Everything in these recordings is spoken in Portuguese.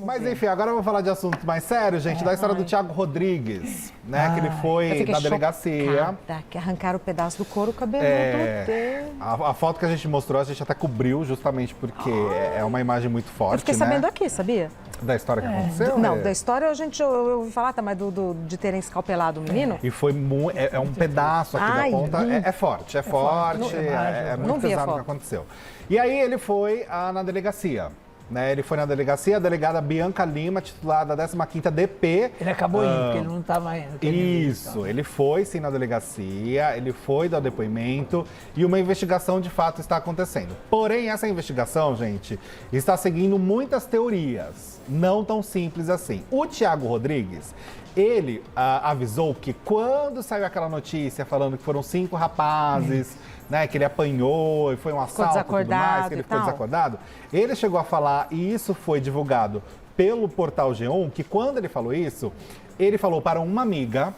Mas enfim, agora eu vou falar de assunto mais sério, gente, da história do Thiago Rodrigues, né? Que ele foi na delegacia. Que arrancaram o pedaço do couro cabeludo dele. A foto que a gente mostrou, a gente até cobriu, justamente porque é uma imagem muito forte, Eu fiquei sabendo aqui, sabia? Da história que aconteceu? Não, da história eu ouvi falar, mas de terem escalpelado o menino. E foi muito. É um pedaço aqui da ponta. É forte, é muito pesado o que aconteceu. E aí ele foi na delegacia. Né? Ele foi na delegacia, a delegada Bianca Lima, titular da 15ª DP. Ele acabou indo, porque ele não estava indo. Isso, ele foi sim na delegacia, ele foi dar depoimento e uma investigação de fato está acontecendo. Porém, essa investigação, gente, está seguindo muitas teorias, não tão simples assim. O Thiago Rodrigues, ele avisou que quando saiu aquela notícia falando que foram 5 rapazes, né, que ele apanhou e foi um assalto e tudo mais, que ele ficou desacordado, ele chegou a falar, e isso foi divulgado pelo portal G1, que quando ele falou isso, ele falou para uma amiga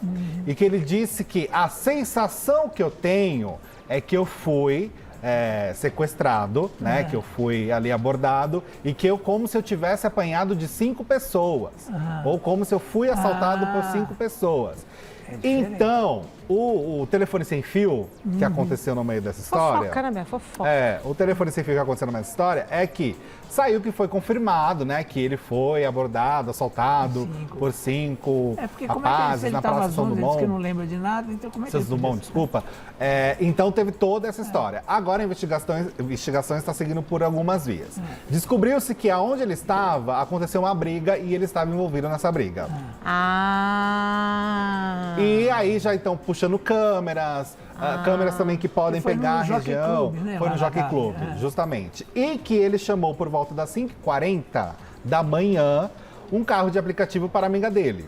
e que ele disse que a sensação que eu tenho é que eu fui sequestrado, né? Que eu fui ali abordado e que eu como se eu tivesse apanhado de 5 pessoas. Ou como se eu fui assaltado por 5 pessoas. Então, o telefone sem fio que aconteceu no meio dessa história... Fofoca, né, minha? Fofoca. O telefone sem fio que aconteceu no meio dessa história é que saiu que foi confirmado, né? Que ele foi abordado, assaltado por 5 rapazes na Praça São Dumont. Que não lembra de nada, então como é que... Santos Dumont, desculpa. Então teve toda essa história. Agora a investigação está seguindo por algumas vias. Descobriu-se que aonde ele estava, aconteceu uma briga e ele estava envolvido nessa briga. E aí já então puxando câmeras, câmeras também que podem pegar a região. Clube, né? Foi no Jockey Club, justamente. E que ele chamou por volta das 5h40 da manhã um carro de aplicativo para a amiga dele.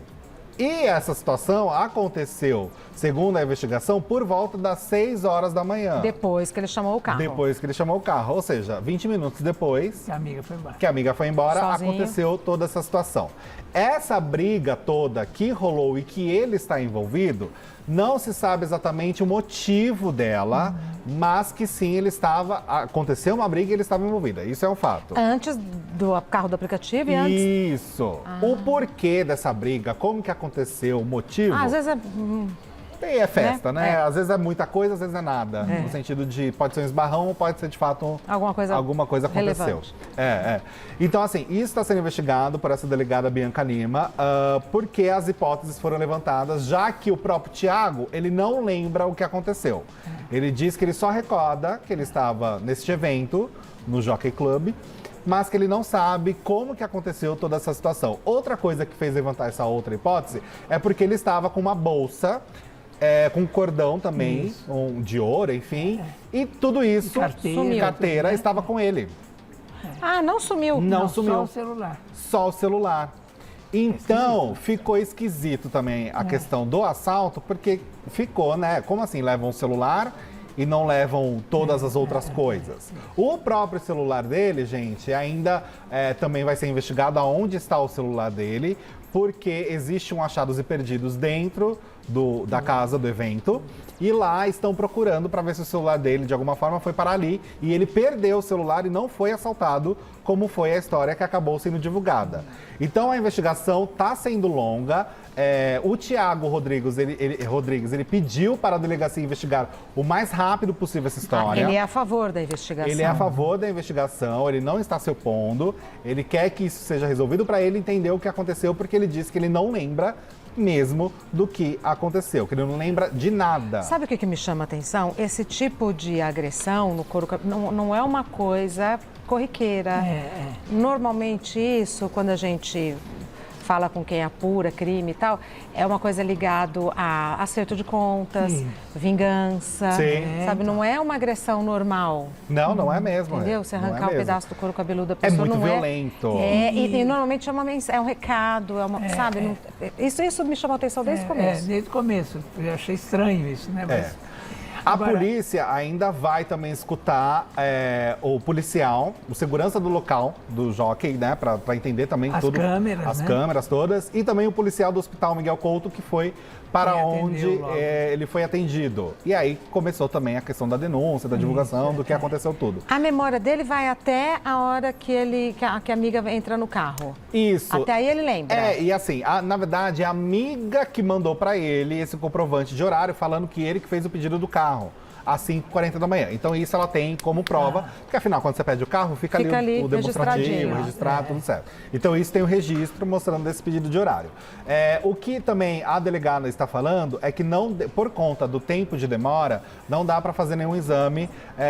E essa situação aconteceu, segundo a investigação, por volta das 6 horas da manhã. Depois que ele chamou o carro. Depois que ele chamou o carro, ou seja, 20 minutos depois que a amiga foi embora. Que a amiga foi embora, sozinho. Aconteceu toda essa situação. Essa briga toda que rolou e que ele está envolvido, não se sabe exatamente o motivo dela, mas que sim, ele estava... Aconteceu uma briga e ele estava envolvido. Isso é um fato. Antes do carro do aplicativo e antes... Isso. O porquê dessa briga, como que aconteceu, o motivo... às vezes é festa, né? Às vezes é muita coisa, às vezes é nada. No sentido de pode ser um esbarrão ou pode ser de fato alguma coisa aconteceu. Então, assim, isso está sendo investigado por essa delegada Bianca Lima, porque as hipóteses foram levantadas, já que o próprio Thiago, ele não lembra o que aconteceu. Ele diz que ele só recorda que ele estava neste evento, no Jockey Club, mas que ele não sabe como que aconteceu toda essa situação. Outra coisa que fez levantar essa outra hipótese é porque ele estava com uma bolsa com cordão também, de ouro, enfim. E tudo isso, carteira estava com ele. Não sumiu? Não sumiu. Só o celular. Só o celular. Então, ficou esquisito também a questão do assalto, porque ficou, né? Como assim, levam o celular e não levam todas as outras coisas? O próprio celular dele, gente, ainda também vai ser investigado aonde está o celular dele, porque existe um achados e perdidos dentro da casa do evento e lá estão procurando para ver se o celular dele de alguma forma foi para ali e ele perdeu o celular e não foi assaltado, como foi a história que acabou sendo divulgada. Então a investigação está sendo longa. O Thiago Rodrigues, ele pediu para a delegacia investigar o mais rápido possível essa história. Ele é a favor da investigação. Ele é a favor da investigação, ele não está se opondo, ele quer que isso seja resolvido para ele entender o que aconteceu, porque ele disse que ele não lembra mesmo do que aconteceu, que ele não lembra de nada. Sabe o que me chama a atenção? Esse tipo de agressão no couro não é uma coisa corriqueira. Normalmente isso, quando a gente fala com quem apura crime e tal, é uma coisa ligado a acerto de contas, vingança, sabe? Não é uma agressão normal. Não é mesmo. Entendeu? Você arrancar um pedaço do couro cabeludo da pessoa muito não violento. E normalmente é um recado, sabe? Isso me chamou a atenção desde o começo. Desde o começo. Eu achei estranho isso, né? Mas A Agora- polícia ainda vai também escutar o policial, o segurança do local, do jockey, né? Pra entender também As tudo. câmeras, As né? câmeras todas. E também o policial do Hospital Miguel Couto, que foi para Quem onde atendeu logo. ele foi atendido. E aí começou também a questão da denúncia, da divulgação, do que aconteceu tudo. A memória dele vai até a hora que a amiga entra no carro. Isso. Até aí ele lembra. E assim, na verdade, a amiga que mandou pra ele esse comprovante de horário, falando que ele que fez o pedido do carro às 5h40 da manhã. Então isso ela tem como prova, porque afinal, quando você pede o carro, fica ali o demonstrativo, registradinho. registrado, tudo certo. Então isso tem o registro mostrando esse pedido de horário. O que também a delegada está falando é que não, por conta do tempo de demora, não dá para fazer nenhum exame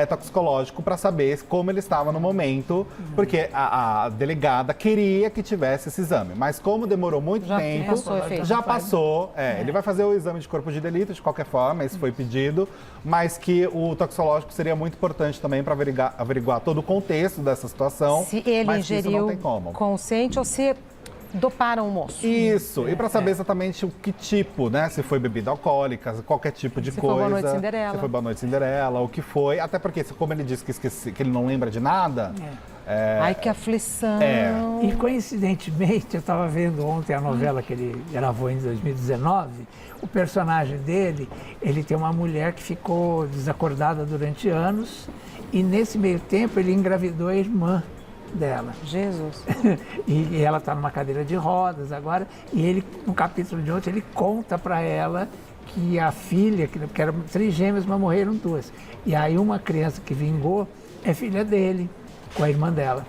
toxicológico para saber como ele estava no momento, porque a delegada queria que tivesse esse exame. Mas como demorou muito Já tempo, passou o efeito. já passou. Ele vai fazer o exame de corpo de delito de qualquer forma, esse foi pedido, mas que o toxicológico seria muito importante também para averiguar todo o contexto dessa situação. Se ele mas que isso não ingeriu tem como. consciente ou se doparam o moço. Isso, e para saber exatamente o que tipo, né? Se foi bebida alcoólica, qualquer tipo de Se foi coisa. Boa Noite Cinderela. Se foi Boa Noite Cinderela, o que foi. Até porque, como ele disse que esqueci, que ele não lembra de nada. Ai, que aflição. E coincidentemente, eu estava vendo ontem a novela que ele gravou em 2019, o personagem dele, ele tem uma mulher que ficou desacordada durante anos e nesse meio tempo ele engravidou a irmã dela. Jesus. E ela está numa cadeira de rodas agora, e ele, no capítulo de ontem, ele conta para ela que a filha, que eram trigêmeas, mas morreram duas. E aí uma criança que vingou é filha dele, com a irmã dela.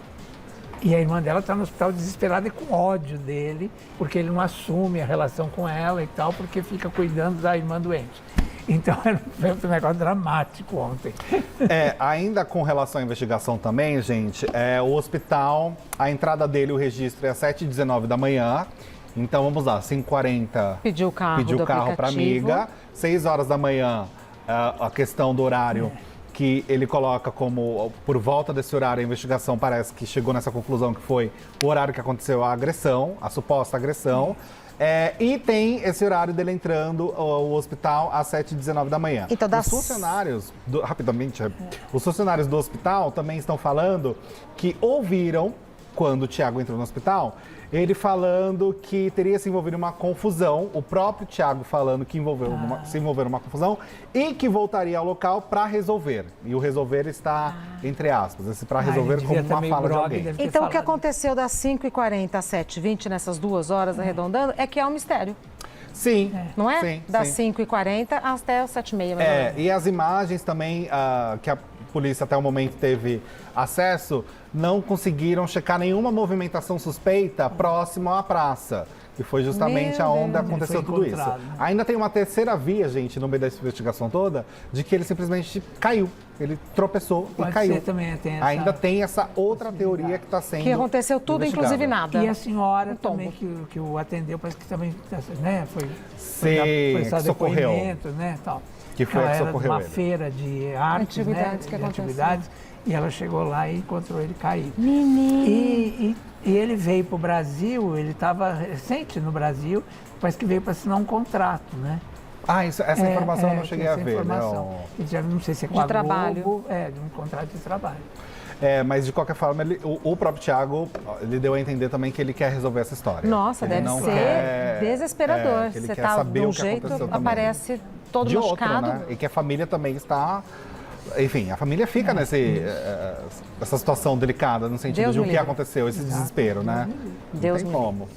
E a irmã dela está no hospital desesperada e com ódio dele, porque ele não assume a relação com ela e tal, porque fica cuidando da irmã doente. Então foi um negócio dramático ontem. Ainda com relação à investigação também, gente, o hospital, a entrada dele, o registro é às 7h19 da manhã. Então vamos lá, 5h40. Pediu o carro do para aplicativo. amiga. 6h da manhã, a questão do horário. Que ele coloca como, por volta desse horário, a investigação parece que chegou nessa conclusão que foi o horário que aconteceu a agressão, a suposta agressão. E tem esse horário dele entrando ao hospital às 7h19 da manhã. Então, Os funcionários, rapidamente, os funcionários do hospital também estão falando que ouviram, quando o Thiago entrou no hospital, ele falando que teria se envolvido em uma confusão, o próprio Thiago falando que se envolveu numa confusão e que voltaria ao local para resolver. E o resolver está, entre aspas, esse para resolver ele como devia uma ter fala de meio alguém. grog, deve ter Então, o que falado. aconteceu das 5h40 às 7h20, nessas 2 horas arredondando, é que é um mistério, Sim. não é? Sim, Das sim. 5h40 até as 7h30, mais ou menos. E as imagens também que a polícia até o momento teve acesso, não conseguiram checar nenhuma movimentação suspeita próximo à praça. E foi justamente Meu aonde Deus. aconteceu Ele foi tudo isso. encontrado, né? Ainda tem uma terceira via, gente, no meio dessa investigação toda, de que ele simplesmente caiu. Ele tropeçou Pode e caiu. ser também, tem essa Ainda tem essa outra teoria que está sendo Que aconteceu tudo, investigada. inclusive nada. E a senhora Um tombo. também que o atendeu, parece que também, né, foi Sim, só que socorreu. depoimento, né, tal. Que foi a ela que era socorreu uma ele. feira de artes, Antiguidades né, que de aconteceu. antiguidades, e ela chegou lá e encontrou ele caído. Menino. E ele veio para o Brasil, ele estava recente no Brasil, parece que veio para assinar um contrato, né? Essa informação eu não cheguei a essa ver, né? informação. Ele já não sei se é com De a trabalho. Globo, de um contrato de trabalho. Mas de qualquer forma, o próprio Thiago, ele deu a entender também que ele quer resolver essa história. Nossa, Ele deve não ser quer- desesperador. que ele Você quer tá saber de um o que jeito, aconteceu também. aparece todo De outro, machucado. né? E que a família também está... Enfim, a família fica nessa situação delicada, no sentido Deus de o me que livre. aconteceu, esse desespero, né? Deus Não me tem livre. como.